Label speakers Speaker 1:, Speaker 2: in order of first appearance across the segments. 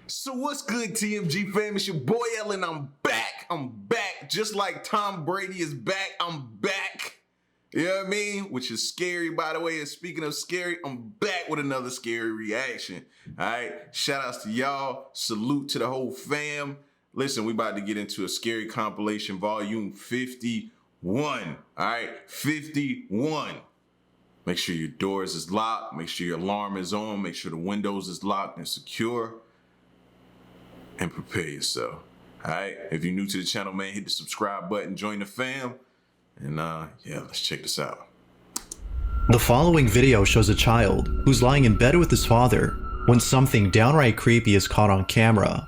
Speaker 1: So what's good, TMG fam? It's your boy Ellen. I'm back. Just like Tom Brady is back, I'm back. You know what I mean? Which is scary, by the way. And speaking of scary, I'm back with another scary reaction. All right. Shout outs to y'all. Salute to the whole fam. Listen, we about to get into a scary compilation, volume 51. All right. 51. Make sure your doors is locked. Make sure your alarm is on. Make sure the windows is locked and secure. And prepare yourself. All right. If you're new to the channel, man, hit the subscribe button, join the fam. And yeah, let's check this out.
Speaker 2: The following video shows a child who's lying in bed with his father when something downright creepy is caught on camera.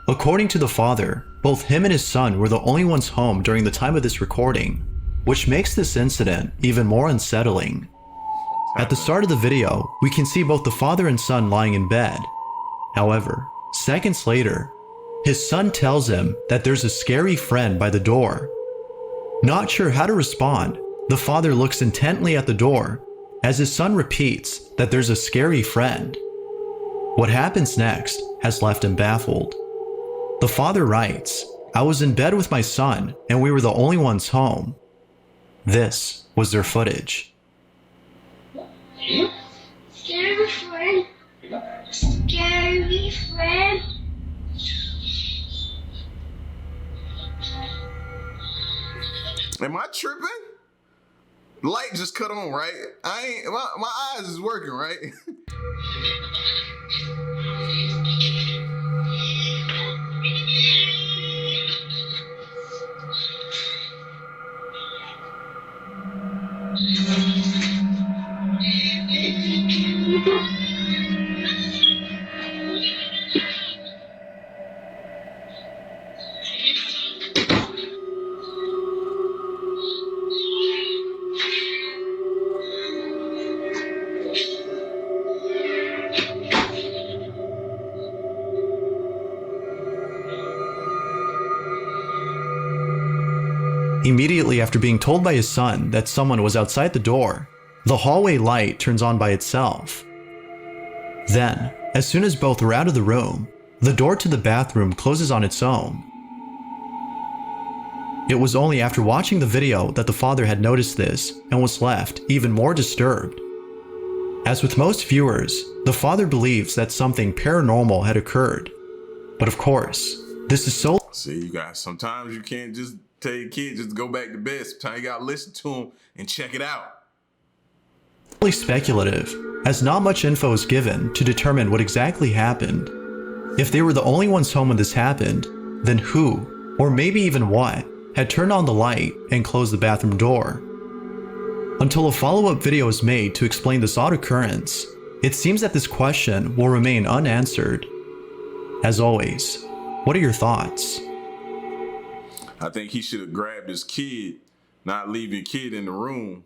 Speaker 2: According to the father, both him and his son were the only ones home during the time of this recording, which makes this incident even more unsettling. At the start of the video, we can see both the father and son lying in bed. However, seconds later, his son tells him that there's a scary friend by the door. Not sure how to respond, the father looks intently at the door as his son repeats that there's a scary friend. What happens next has left him baffled. The father writes, "I was in bed with my son and we were the only ones home." This was their footage.
Speaker 3: Scary friend. Scary friend.
Speaker 1: Am I tripping? Light just cut on, right? My eyes is working, right?
Speaker 2: Immediately after being told by his son that someone was outside the door, the hallway light turns on by itself. Then, as soon as both are out of the room, the door to the bathroom closes on its own. It was only after watching the video that the father had noticed this and was left even more disturbed. As with most viewers, the father believes that something paranormal had occurred. But of course, this is so...
Speaker 1: See, you guys, sometimes you can't just tell your kid just go back to bed. Sometimes you gotta listen to them and check it out.
Speaker 2: Speculative, as not much info is given to determine what exactly happened. If they were the only ones home when this happened, then who, or maybe even what, had turned on the light and closed the bathroom door? Until a follow-up video is made to explain this odd occurrence, it seems that this question will remain unanswered. As always, what are your thoughts?
Speaker 1: I think he should have grabbed his kid, not leave your kid in the room.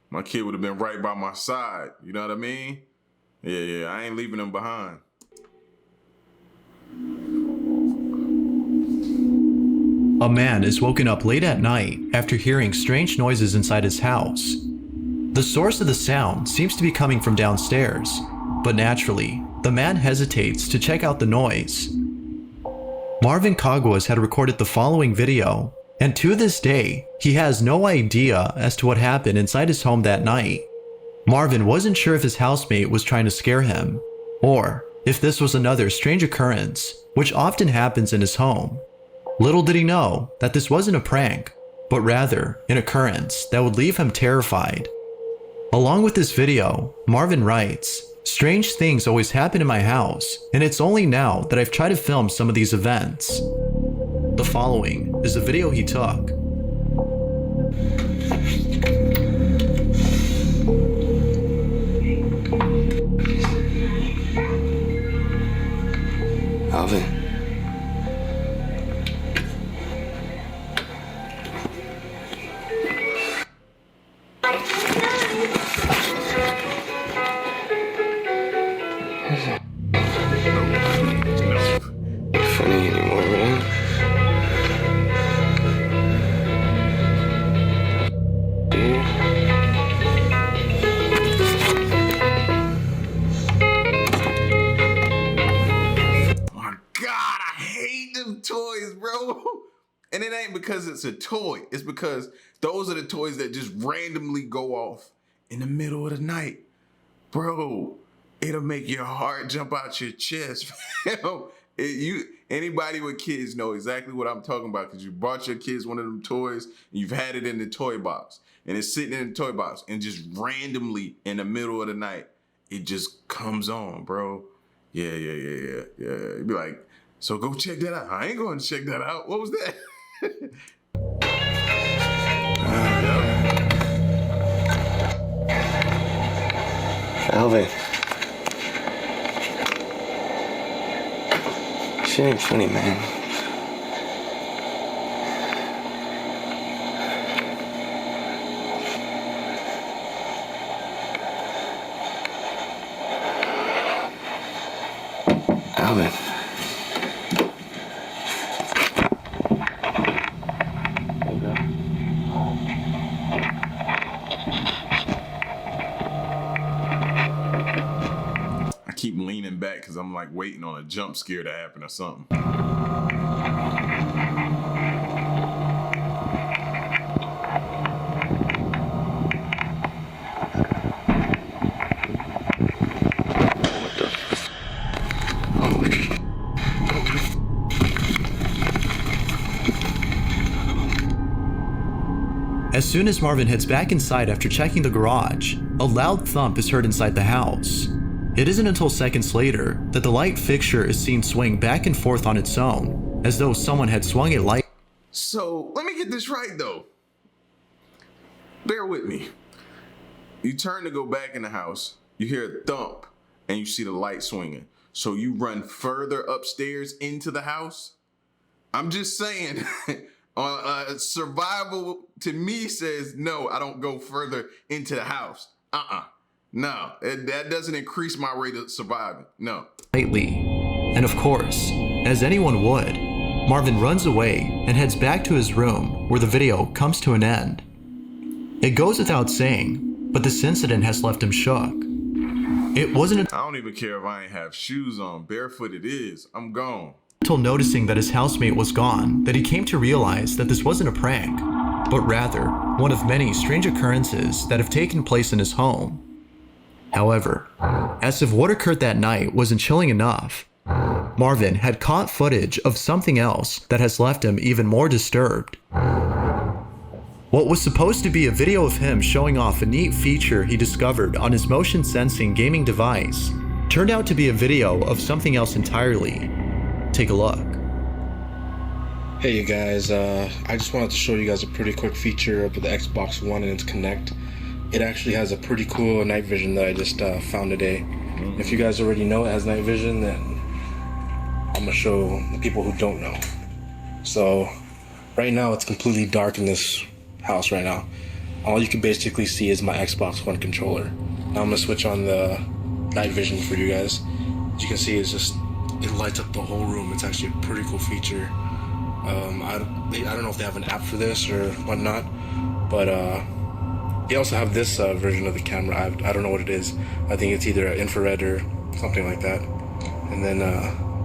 Speaker 1: My kid would have been right by my side. You know what I mean? Yeah, I ain't leaving him behind.
Speaker 2: A man is woken up late at night after hearing strange noises inside his house. The source of the sound seems to be coming from downstairs, but naturally, the man hesitates to check out the noise. Marvin Caguas had recorded the following video, and to this day, he has no idea as to what happened inside his home that night. Marvin wasn't sure if his housemate was trying to scare him, or if this was another strange occurrence, which often happens in his home. Little did he know that this wasn't a prank, but rather an occurrence that would leave him terrified. Along with this video, Marvin writes, "Strange things always happen in my house, and it's only now that I've tried to film some of these events." The following is the video he took.
Speaker 4: Alvin. Funny anymore, man.
Speaker 1: them toys, bro. And it ain't because it's a toy. It's because those are the toys that just randomly go off in the middle of the night. Bro, it'll make your heart jump out your chest. Anybody with kids know exactly what I'm talking about, because you bought your kids one of them toys and you've had it in the toy box and it's sitting in the toy box and just randomly in the middle of the night, it just comes on, bro. Yeah. You'd be like, so go check that out. I ain't going to check that out. What was that?
Speaker 4: Alvin. Shit ain't funny, man. Alvin.
Speaker 1: I keep leaning back because I'm like waiting on a jump scare to happen or something.
Speaker 2: As soon as Marvin heads back inside after checking the garage, a loud thump is heard inside the house. It isn't until seconds later that the light fixture is seen swing back and forth on its own, as though someone had swung it light.
Speaker 1: So let me get this right though. Bear with me. You turn to go back in the house, you hear a thump, and you see the light swinging. So you run further upstairs into the house? I'm just saying, survival to me says, no, I don't go further into the house. No, that doesn't increase my rate of surviving. No.
Speaker 2: Lightly. And of course, as anyone would, Marvin runs away and heads back to his room where the video comes to an end. It goes without saying, but this incident has left him shook. It wasn't
Speaker 1: I don't even care if I ain't have shoes on. Barefoot it is. I'm gone.
Speaker 2: until noticing that his housemate was gone that he came to realize that this wasn't a prank, but rather one of many strange occurrences that have taken place in his home. However, as if what occurred that night wasn't chilling enough, Marvin had caught footage of something else that has left him even more disturbed. What was supposed to be a video of him showing off a neat feature he discovered on his motion sensing gaming device turned out to be a video of something else entirely. Take a look.
Speaker 5: Hey you guys, I just wanted to show you guys a pretty quick feature of the Xbox One and its Kinect. It actually has a pretty cool night vision that I just found today. If you guys already know it has night vision, then I'm gonna show the people who don't know. So right now it's completely dark in this house right now. All you can basically see is my Xbox One controller. Now I'm gonna switch on the night vision for you guys. As you can see, it lights up the whole room. It's actually a pretty cool feature. I don't know if they have an app for this or whatnot, but they also have this version of the camera. I don't know what it is. I think it's either infrared or something like that. And then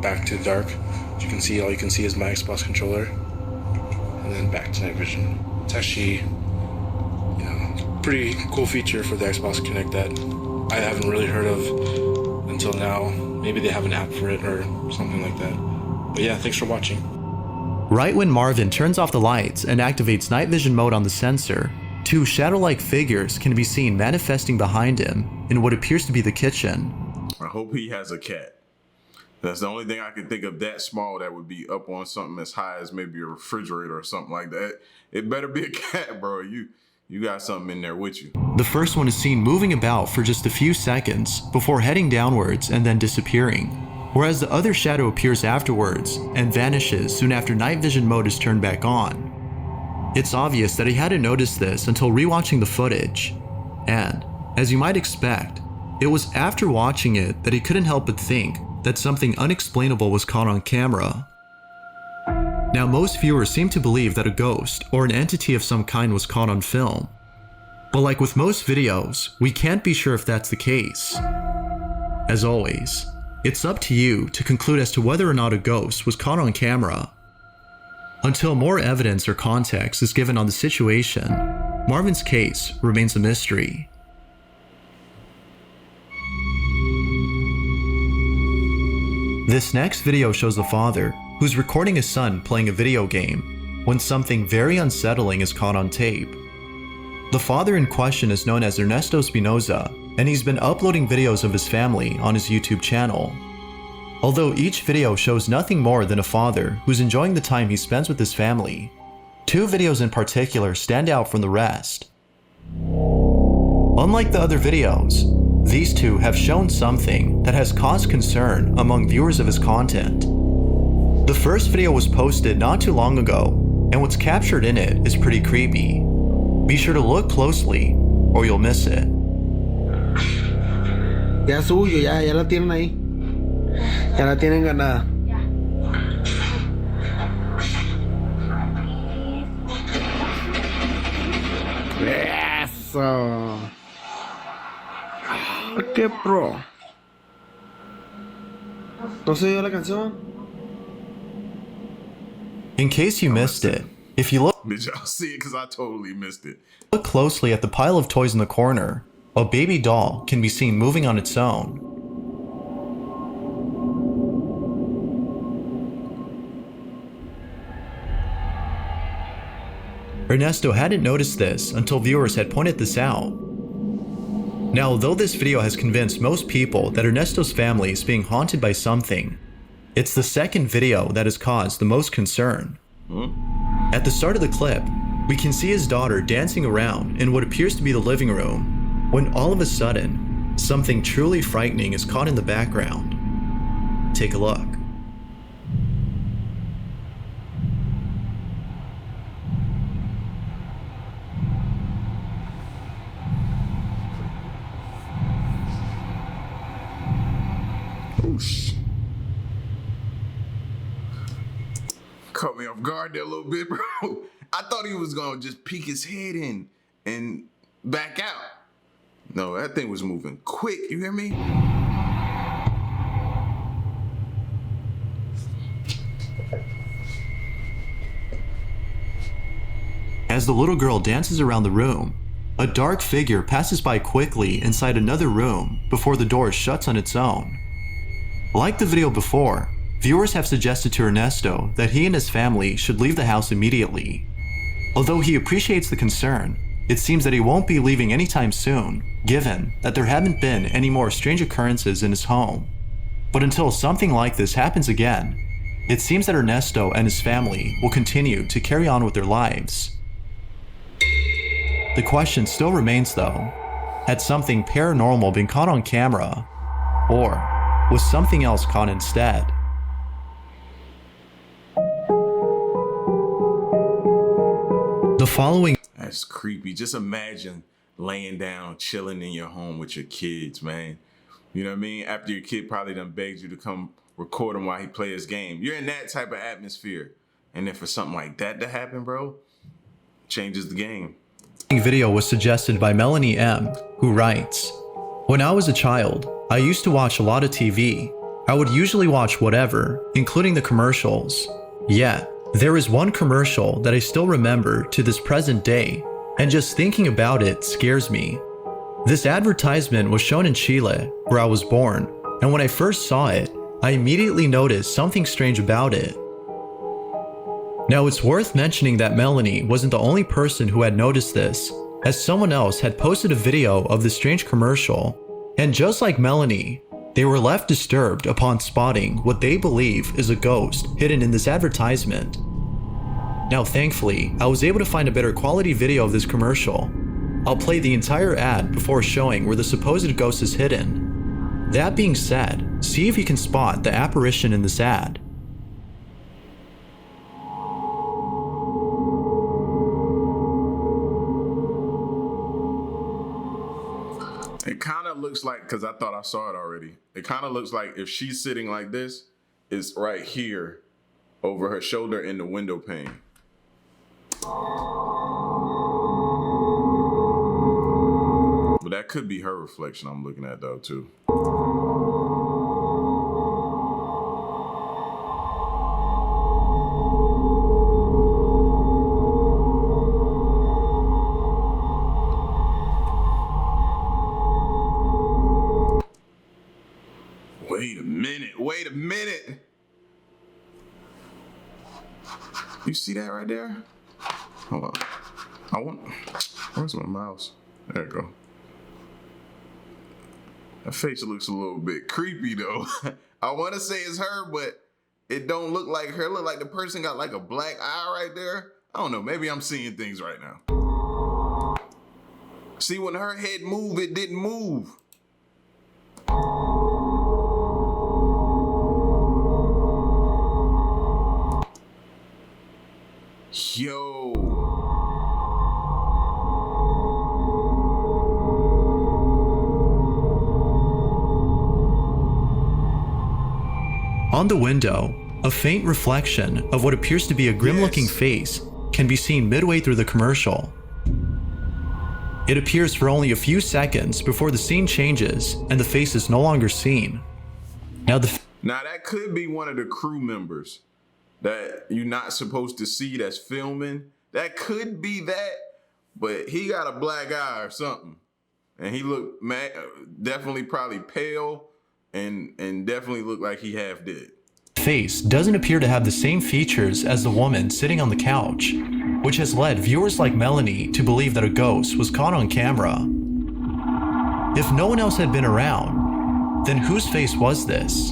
Speaker 5: back to dark. As you can see, all you can see is my Xbox controller. And then back to night vision. It's actually, pretty cool feature for the Xbox Kinect that I haven't really heard of until now. Maybe they have an app for it or something like that. But yeah, thanks for watching.
Speaker 2: Right when Marvin turns off the lights and activates night vision mode on the sensor, two shadow-like figures can be seen manifesting behind him in what appears to be the kitchen.
Speaker 1: I hope he has a cat. That's the only thing I can think of that small that would be up on something as high as maybe a refrigerator or something like that. It better be a cat, bro. You got something in there with you.
Speaker 2: The first one is seen moving about for just a few seconds before heading downwards and then disappearing, whereas the other shadow appears afterwards and vanishes soon after night vision mode is turned back on. It's obvious that he hadn't noticed this until rewatching the footage, and, as you might expect, it was after watching it that he couldn't help but think that something unexplainable was caught on camera. Now, most viewers seem to believe that a ghost or an entity of some kind was caught on film. But like with most videos, we can't be sure if that's the case. As always, it's up to you to conclude as to whether or not a ghost was caught on camera, Until more evidence or context is given on the situation, Marvin's case remains a mystery. This next video shows a father who's recording his son playing a video game when something very unsettling is caught on tape. The father in question is known as Ernesto Espinoza, and he's been uploading videos of his family on his YouTube channel. Although each video shows nothing more than a father who's enjoying the time he spends with his family, two videos in particular stand out from the rest. Unlike the other videos, these two have shown something that has caused concern among viewers of his content. The first video was posted not too long ago, and what's captured in it is pretty creepy. Be sure to look closely, or you'll miss it.
Speaker 6: Ya suyo, ya la tienen ahí. Ya la tienen ganada. Eso. Qué pro. ¿No se oyó la canción?
Speaker 2: In case you missed it, if you look
Speaker 1: Did y'all see it? Because I totally missed it.
Speaker 2: closely at the pile of toys in the corner, a baby doll can be seen moving on its own. Ernesto hadn't noticed this until viewers had pointed this out. Now, although this video has convinced most people that Ernesto's family is being haunted by something, it's the second video that has caused the most concern. At the start of the clip, we can see his daughter dancing around in what appears to be the living room, when all of a sudden, something truly frightening is caught in the background. Take a look.
Speaker 1: Oosh. Caught me off guard there a little bit, bro. I thought he was gonna just peek his head in and back out. No, that thing was moving quick, you hear me?
Speaker 2: As the little girl dances around the room, a dark figure passes by quickly inside another room before the door shuts on its own. Like the video before, viewers have suggested to Ernesto that he and his family should leave the house immediately. Although he appreciates the concern, it seems that he won't be leaving anytime soon, given that there haven't been any more strange occurrences in his home. But until something like this happens again, it seems that Ernesto and his family will continue to carry on with their lives. The question still remains though, had something paranormal been caught on camera, or was something else caught instead? The following
Speaker 1: That's creepy. Just imagine laying down, chilling in your home with your kids, man. You know what I mean? After your kid probably done begged you to come record him while he play his game. You're in that type of atmosphere. And then for something like that to happen, bro, changes the game.
Speaker 2: video was suggested by Melanie M, who writes, "When I was a child, I used to watch a lot of TV. I would usually watch whatever, including the commercials. Yet, there is one commercial that I still remember to this present day, and just thinking about it scares me. This advertisement was shown in Chile, where I was born, and when I first saw it, I immediately noticed something strange about it." Now it's worth mentioning that Melanie wasn't the only person who had noticed this, as someone else had posted a video of the strange commercial, and just like Melanie, they were left disturbed upon spotting what they believe is a ghost hidden in this advertisement. Now thankfully, I was able to find a better quality video of this commercial. I'll play the entire ad before showing where the supposed ghost is hidden. That being said, see if you can spot the apparition in this ad.
Speaker 1: It kind of looks like, because I thought I saw it already, it kind of looks like if she's sitting like this, it's right here over her shoulder in the window pane. But that could be her reflection I'm looking at though too. You see that right there? Hold on. Where's my mouse? There you go. That face looks a little bit creepy though. I want to say it's her, but it don't look like her. It look like the person got like a black eye right there. I don't know. Maybe I'm seeing things right now. See, when her head moved, it didn't move. Yo.
Speaker 2: On the window, a faint reflection of what appears to be a grim-looking face can be seen midway through the commercial. It appears for only a few seconds before the scene changes and the face is no longer seen. Now
Speaker 1: that could be one of the crew members that you're not supposed to see that's filming. That could be that, but he got a black eye or something. And he looked definitely probably pale and definitely looked like he half dead.
Speaker 2: Face doesn't appear to have the same features as the woman sitting on the couch, which has led viewers like Melanie to believe that a ghost was caught on camera. If no one else had been around, then whose face was this?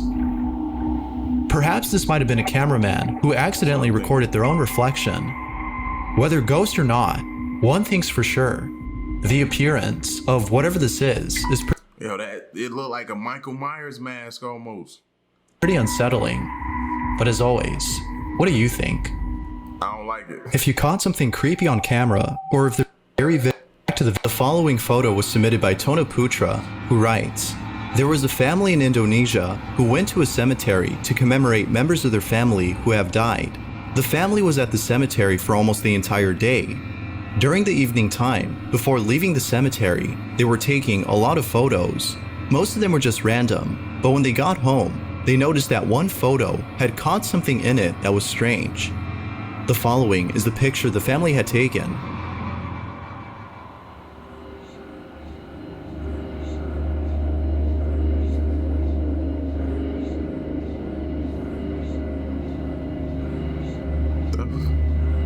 Speaker 2: Perhaps this might have been a cameraman who accidentally recorded their own reflection. Whether ghost or not, one thing's for sure. The appearance of whatever this is
Speaker 1: Yo, it looked like a Michael Myers mask almost.
Speaker 2: pretty unsettling. But as always, what do you think?
Speaker 1: I don't like it.
Speaker 2: If you caught something creepy on camera, or if the the following photo was submitted by Tona Putra, who writes, "There was a family in Indonesia who went to a cemetery to commemorate members of their family who have died. The family was at the cemetery for almost the entire day. During the evening time, before leaving the cemetery, they were taking a lot of photos. Most of them were just random, but when they got home, they noticed that one photo had caught something in it that was strange. The following is the picture the family had taken.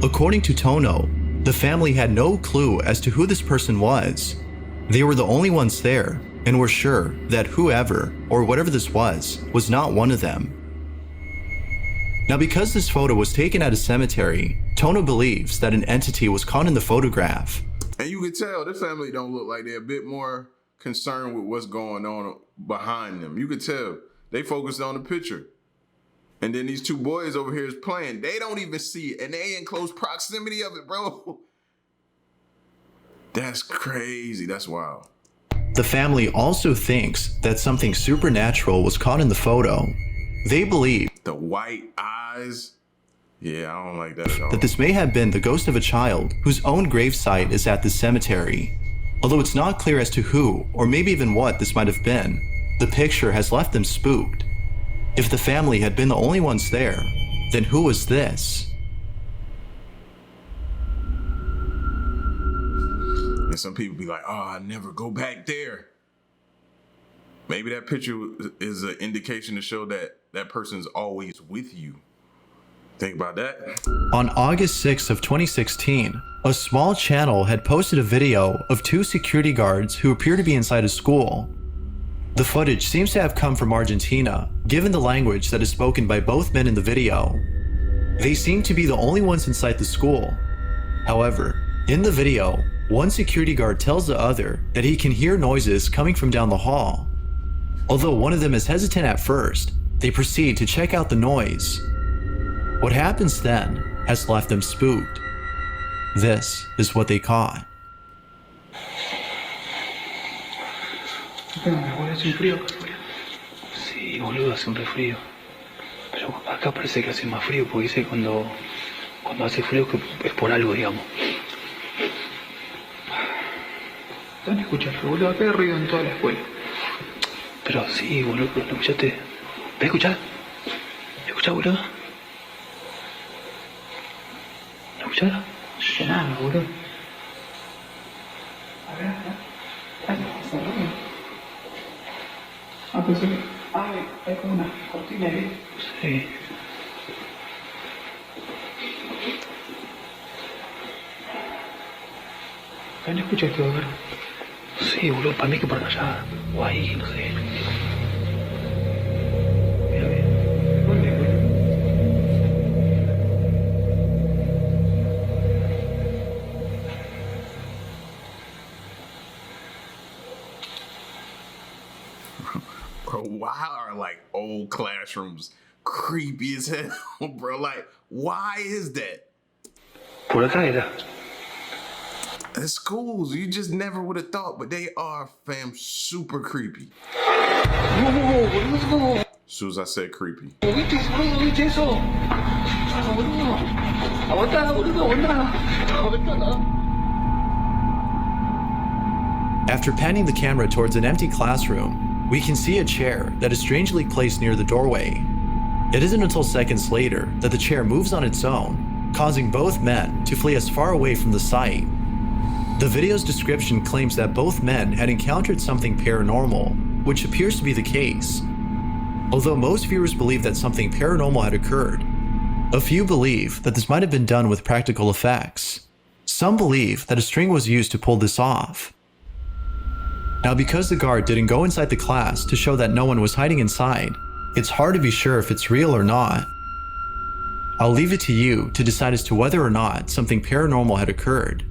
Speaker 2: According to Tono, the family had no clue as to who this person was. They were the only ones there and were sure that whoever or whatever this was not one of them. Now, because this photo was taken at a cemetery, Tono believes that an entity was caught in the photograph.
Speaker 1: And you can tell this family don't look like they're a bit more concerned with what's going on behind them. You could tell they focused on the picture. And then these two boys over here is playing. They don't even see it, and they in close proximity of it, bro. That's crazy. That's wild.
Speaker 2: The family also thinks that something supernatural was caught in the photo. They believe
Speaker 1: The white eyes. Yeah, I don't like that at all.
Speaker 2: that this may have been the ghost of a child whose own gravesite is at the cemetery. Although it's not clear as to who, or maybe even what this might have been, the picture has left them spooked. If the family had been the only ones there, then who was this?
Speaker 1: And some people be like, oh, I never go back there. Maybe that picture is an indication to show that that person's always with you. Think about that.
Speaker 2: On August 6th of 2016, a small channel had posted a video of two security guards who appear to be inside a school. The footage seems to have come from Argentina, given the language that is spoken by both men in the video. They seem to be the only ones inside the school. However, in the video, one security guard tells the other that he can hear noises coming from down the hall. Although one of them is hesitant at first, they proceed to check out the noise. What happens then has left them spooked. This is what they caught.
Speaker 7: ¿Hace un frío acá afuera? Sí, boludo, hace un refrío. Pero acá parece que hace más frío porque dice cuando hace frío que es por algo, digamos. ¿Dónde escuchas, boludo? Acá hay ruido en toda la escuela. Pero sí, boludo, ¿no escuchaste? ¿Me escuchás? ¿Me escuchás, boludo? ¿No escuchás? No escuché nada, boludo. A ver, pensé que... hay como una cortina ahí. Sí. no escuché esto, a ver. Sí, boludo, para mí que para allá. O ahí, no sé. Mira bien. ¿Dónde, boludo?
Speaker 1: Bro, why are like old classrooms creepy as hell, bro? Like, why is that?
Speaker 7: Por acá era.
Speaker 1: The schools, you just never would have thought, but they are, fam, super creepy.
Speaker 7: No, boludo.
Speaker 1: As soon as I said creepy.
Speaker 7: ¿Viste, boludo? ¿Viste eso? Ah, boludo. Aguantá, boludo, aguantá. Aguantá.
Speaker 2: After panning the camera towards an empty classroom, we can see a chair that is strangely placed near the doorway. It isn't until seconds later that the chair moves on its own, causing both men to flee as far away from the site. The video's description claims that both men had encountered something paranormal, which appears to be the case. Although most viewers believe that something paranormal had occurred, a few believe that this might have been done with practical effects. Some believe that a string was used to pull this off. Now, because the guard didn't go inside the class to show that no one was hiding inside, it's hard to be sure if it's real or not. I'll leave it to you to decide as to whether or not something paranormal had occurred.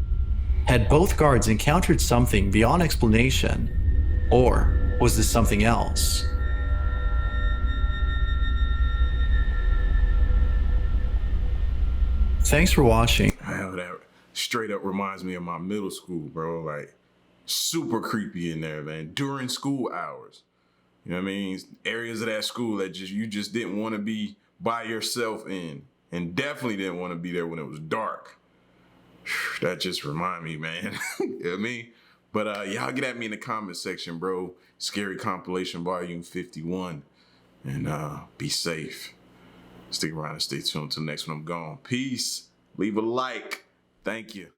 Speaker 2: Had both guards encountered something beyond explanation, or was this something else? Thanks for watching.
Speaker 1: Man, that straight up reminds me of my middle school, bro. Like, super creepy in there, man. During school hours. You know what I mean? Areas of that school that you just didn't want to be by yourself in. And definitely didn't want to be there when it was dark. That just remind me, man. You know what I mean? But y'all get at me in the comment section, bro. Scary Compilation Volume 51. And be safe. Stick around and stay tuned until next one I'm gone. Peace. Leave a like. Thank you.